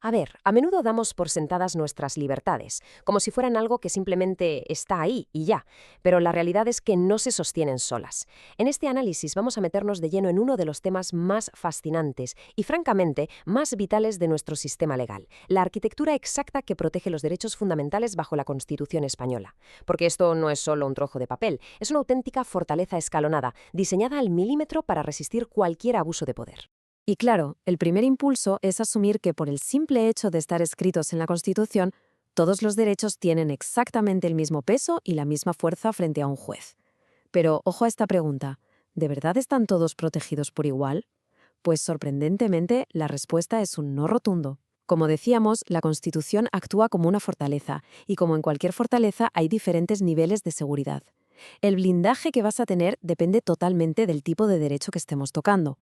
A ver, a menudo damos por sentadas nuestras libertades, como si fueran algo que simplemente está ahí y ya, pero la realidad es que no se sostienen solas. En este análisis vamos a meternos de lleno en uno de los temas más fascinantes y, francamente, más vitales de nuestro sistema legal, la arquitectura exacta que protege los derechos fundamentales bajo la Constitución española. Porque esto no es solo un trozo de papel, es una auténtica fortaleza escalonada, diseñada al milímetro para resistir cualquier abuso de poder. Y claro, el primer impulso es asumir que por el simple hecho de estar escritos en la Constitución, todos los derechos tienen exactamente el mismo peso y la misma fuerza frente a un juez. Pero ojo a esta pregunta, ¿de verdad están todos protegidos por igual? Pues sorprendentemente, la respuesta es un no rotundo. Como decíamos, la Constitución actúa como una fortaleza, y como en cualquier fortaleza hay diferentes niveles de seguridad. El blindaje que vas a tener depende totalmente del tipo de derecho que estemos tocando.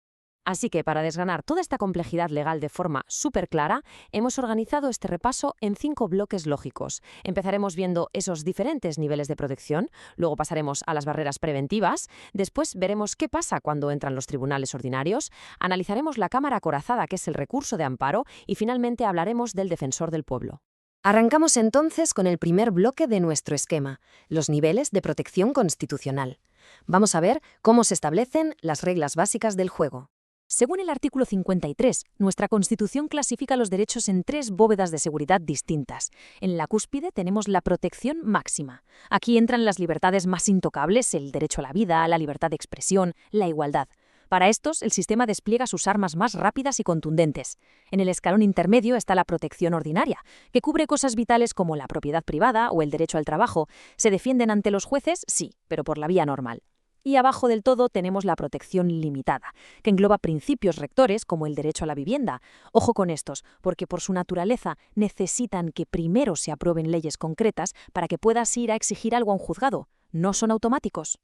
Así que para desgranar toda esta complejidad legal de forma súper clara, hemos organizado este repaso en 5 bloques lógicos. Empezaremos viendo esos diferentes niveles de protección, luego pasaremos a las barreras preventivas, después veremos qué pasa cuando entran los tribunales ordinarios, analizaremos la cámara acorazada, que es el recurso de amparo, y finalmente hablaremos del defensor del pueblo. Arrancamos entonces con el primer bloque de nuestro esquema, los niveles de protección constitucional. Vamos a ver cómo se establecen las reglas básicas del juego. Según el artículo 53, nuestra Constitución clasifica los derechos en 3 bóvedas de seguridad distintas. En la cúspide tenemos la protección máxima. Aquí entran las libertades más intocables, el derecho a la vida, la libertad de expresión, la igualdad. Para estos, el sistema despliega sus armas más rápidas y contundentes. En el escalón intermedio está la protección ordinaria, que cubre cosas vitales como la propiedad privada o el derecho al trabajo. ¿Se defienden ante los jueces? Sí, pero por la vía normal. Y abajo del todo tenemos la protección limitada, que engloba principios rectores como el derecho a la vivienda. Ojo con estos, porque por su naturaleza necesitan que primero se aprueben leyes concretas para que puedas ir a exigir algo a un juzgado. No son automáticos.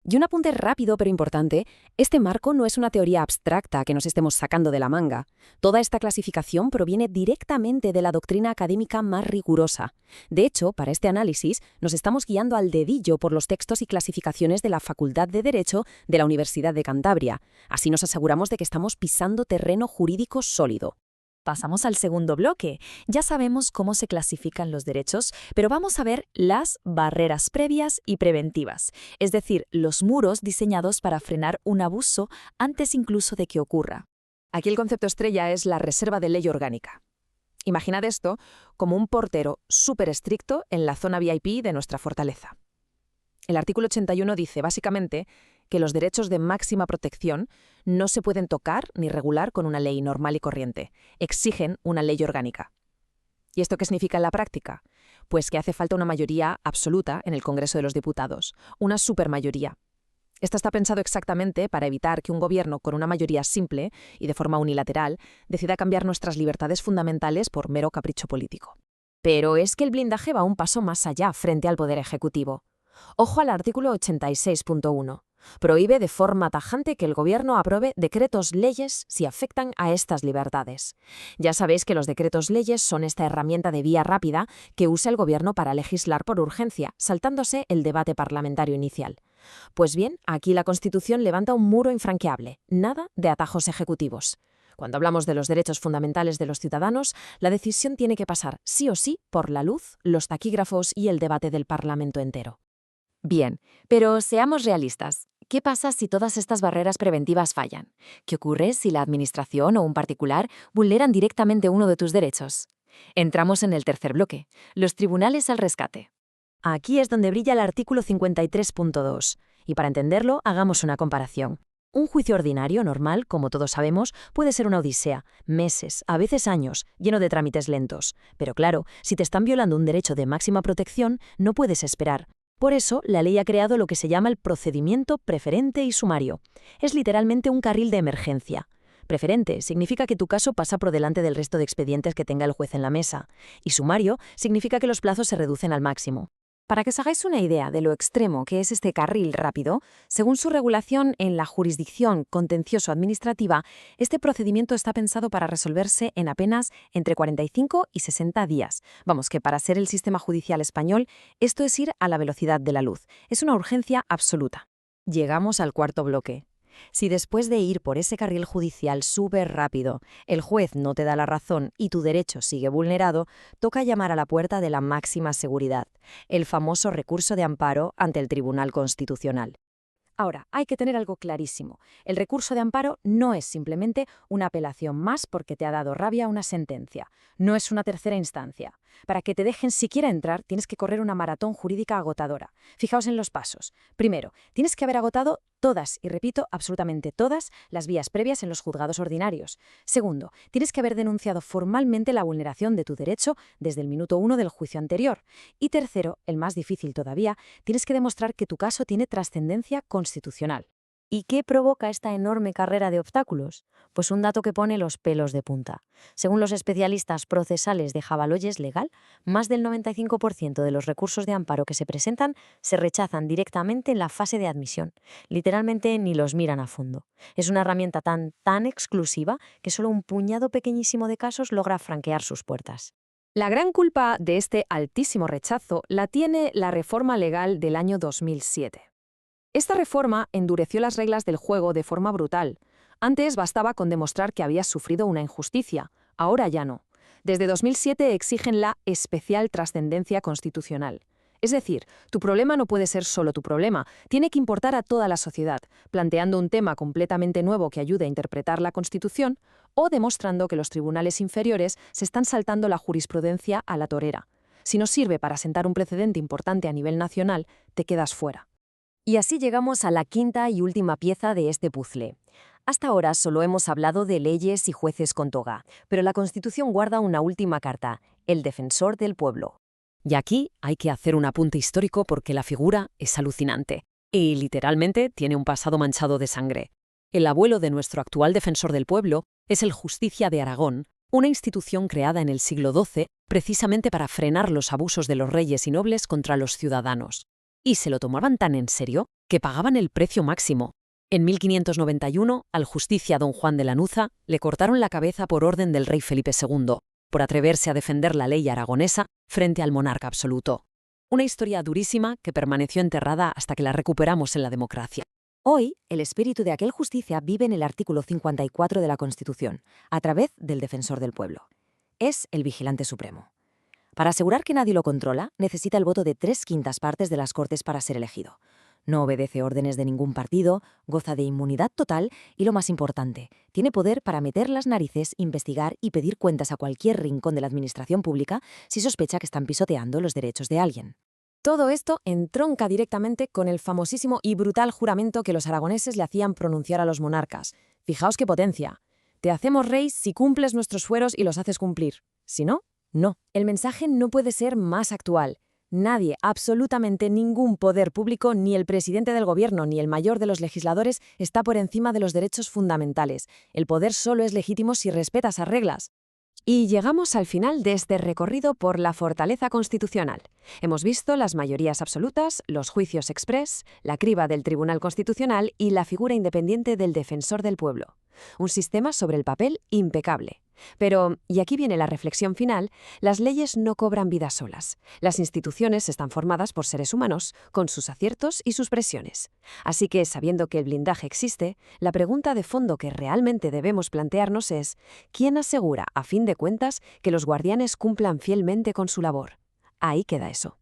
Y un apunte rápido pero importante, este marco no es una teoría abstracta que nos estemos sacando de la manga. Toda esta clasificación proviene directamente de la doctrina académica más rigurosa. De hecho, para este análisis nos estamos guiando al dedillo por los textos y clasificaciones de la Facultad de Derecho de la Universidad de Cantabria. Así nos aseguramos de que estamos pisando terreno jurídico sólido. Pasamos al segundo bloque. Ya sabemos cómo se clasifican los derechos, pero vamos a ver las barreras previas y preventivas, es decir, los muros diseñados para frenar un abuso antes incluso de que ocurra. Aquí el concepto estrella es la reserva de ley orgánica. Imaginad esto como un portero súper estricto en la zona VIP de nuestra fortaleza. El artículo 81 dice, básicamente, que los derechos de máxima protección no se pueden tocar ni regular con una ley normal y corriente. Exigen una ley orgánica. ¿Y esto qué significa en la práctica? Pues que hace falta una mayoría absoluta en el Congreso de los Diputados, una supermayoría. Esta está pensado exactamente para evitar que un gobierno con una mayoría simple y de forma unilateral decida cambiar nuestras libertades fundamentales por mero capricho político. Pero es que el blindaje va un paso más allá frente al Poder Ejecutivo. Ojo al artículo 86.1. Prohíbe de forma tajante que el Gobierno apruebe decretos-leyes si afectan a estas libertades. Ya sabéis que los decretos-leyes son esta herramienta de vía rápida que usa el Gobierno para legislar por urgencia, saltándose el debate parlamentario inicial. Pues bien, aquí la Constitución levanta un muro infranqueable, nada de atajos ejecutivos. Cuando hablamos de los derechos fundamentales de los ciudadanos, la decisión tiene que pasar sí o sí por la luz, los taquígrafos y el debate del Parlamento entero. Bien, pero seamos realistas. ¿Qué pasa si todas estas barreras preventivas fallan? ¿Qué ocurre si la Administración o un particular vulneran directamente uno de tus derechos? Entramos en el tercer bloque, los tribunales al rescate. Aquí es donde brilla el artículo 53.2, y para entenderlo, hagamos una comparación. Un juicio ordinario, normal, como todos sabemos, puede ser una odisea, meses, a veces años, lleno de trámites lentos. Pero claro, si te están violando un derecho de máxima protección, no puedes esperar. Por eso, la ley ha creado lo que se llama el procedimiento preferente y sumario. Es literalmente un carril de emergencia. Preferente significa que tu caso pasa por delante del resto de expedientes que tenga el juez en la mesa. Y sumario significa que los plazos se reducen al máximo. Para que os hagáis una idea de lo extremo que es este carril rápido, según su regulación en la jurisdicción contencioso-administrativa, este procedimiento está pensado para resolverse en apenas entre 45 y 60 días. Vamos, que para ser el sistema judicial español, esto es ir a la velocidad de la luz. Es una urgencia absoluta. Llegamos al cuarto bloque. Si después de ir por ese carril judicial súper rápido, el juez no te da la razón y tu derecho sigue vulnerado, toca llamar a la puerta de la máxima seguridad, el famoso recurso de amparo ante el Tribunal Constitucional. Ahora, hay que tener algo clarísimo. El recurso de amparo no es simplemente una apelación más porque te ha dado rabia una sentencia. No es una tercera instancia. Para que te dejen siquiera entrar, tienes que correr una maratón jurídica agotadora. Fijaos en los pasos. Primero, tienes que haber agotado todas, y repito, absolutamente todas, las vías previas en los juzgados ordinarios. Segundo, tienes que haber denunciado formalmente la vulneración de tu derecho desde el minuto 1 del juicio anterior. Y tercero, el más difícil todavía, tienes que demostrar que tu caso tiene trascendencia constitucional. ¿Y qué provoca esta enorme carrera de obstáculos? Pues un dato que pone los pelos de punta. Según los especialistas procesales de Jabaloyes Legal, más del 95% de los recursos de amparo que se presentan se rechazan directamente en la fase de admisión. Literalmente ni los miran a fondo. Es una herramienta tan exclusiva que solo un puñado pequeñísimo de casos logra franquear sus puertas. La gran culpa de este altísimo rechazo la tiene la reforma legal del año 2007. Esta reforma endureció las reglas del juego de forma brutal. Antes bastaba con demostrar que habías sufrido una injusticia, ahora ya no. Desde 2007 exigen la especial trascendencia constitucional. Es decir, tu problema no puede ser solo tu problema, tiene que importar a toda la sociedad, planteando un tema completamente nuevo que ayude a interpretar la Constitución o demostrando que los tribunales inferiores se están saltando la jurisprudencia a la torera. Si no sirve para sentar un precedente importante a nivel nacional, te quedas fuera. Y así llegamos a la quinta y última pieza de este puzzle. Hasta ahora solo hemos hablado de leyes y jueces con toga, pero la Constitución guarda una última carta, el defensor del pueblo. Y aquí hay que hacer un apunte histórico porque la figura es alucinante. Y literalmente tiene un pasado manchado de sangre. El abuelo de nuestro actual defensor del pueblo es el Justicia de Aragón, una institución creada en el siglo XII precisamente para frenar los abusos de los reyes y nobles contra los ciudadanos. Y se lo tomaban tan en serio que pagaban el precio máximo. En 1591, al Justicia don Juan de Lanuza le cortaron la cabeza por orden del rey Felipe II, por atreverse a defender la ley aragonesa frente al monarca absoluto. Una historia durísima que permaneció enterrada hasta que la recuperamos en la democracia. Hoy, el espíritu de aquel justicia vive en el artículo 54 de la Constitución, a través del defensor del pueblo. Es el vigilante supremo. Para asegurar que nadie lo controla, necesita el voto de 3/5 partes de las Cortes para ser elegido. No obedece órdenes de ningún partido, goza de inmunidad total y, lo más importante, tiene poder para meter las narices, investigar y pedir cuentas a cualquier rincón de la administración pública si sospecha que están pisoteando los derechos de alguien. Todo esto entronca directamente con el famosísimo y brutal juramento que los aragoneses le hacían pronunciar a los monarcas. Fijaos qué potencia. Te hacemos rey si cumples nuestros fueros y los haces cumplir. Si no, no. El mensaje no puede ser más actual. Nadie, absolutamente ningún poder público, ni el presidente del gobierno, ni el mayor de los legisladores, está por encima de los derechos fundamentales. El poder solo es legítimo si respeta esas reglas. Y llegamos al final de este recorrido por la fortaleza constitucional. Hemos visto las mayorías absolutas, los juicios exprés, la criba del Tribunal Constitucional y la figura independiente del defensor del pueblo. Un sistema sobre el papel impecable. Pero, y aquí viene la reflexión final, las leyes no cobran vida solas. Las instituciones están formadas por seres humanos, con sus aciertos y sus presiones. Así que, sabiendo que el blindaje existe, la pregunta de fondo que realmente debemos plantearnos es: ¿quién asegura, a fin de cuentas, que los guardianes cumplan fielmente con su labor? Ahí queda eso.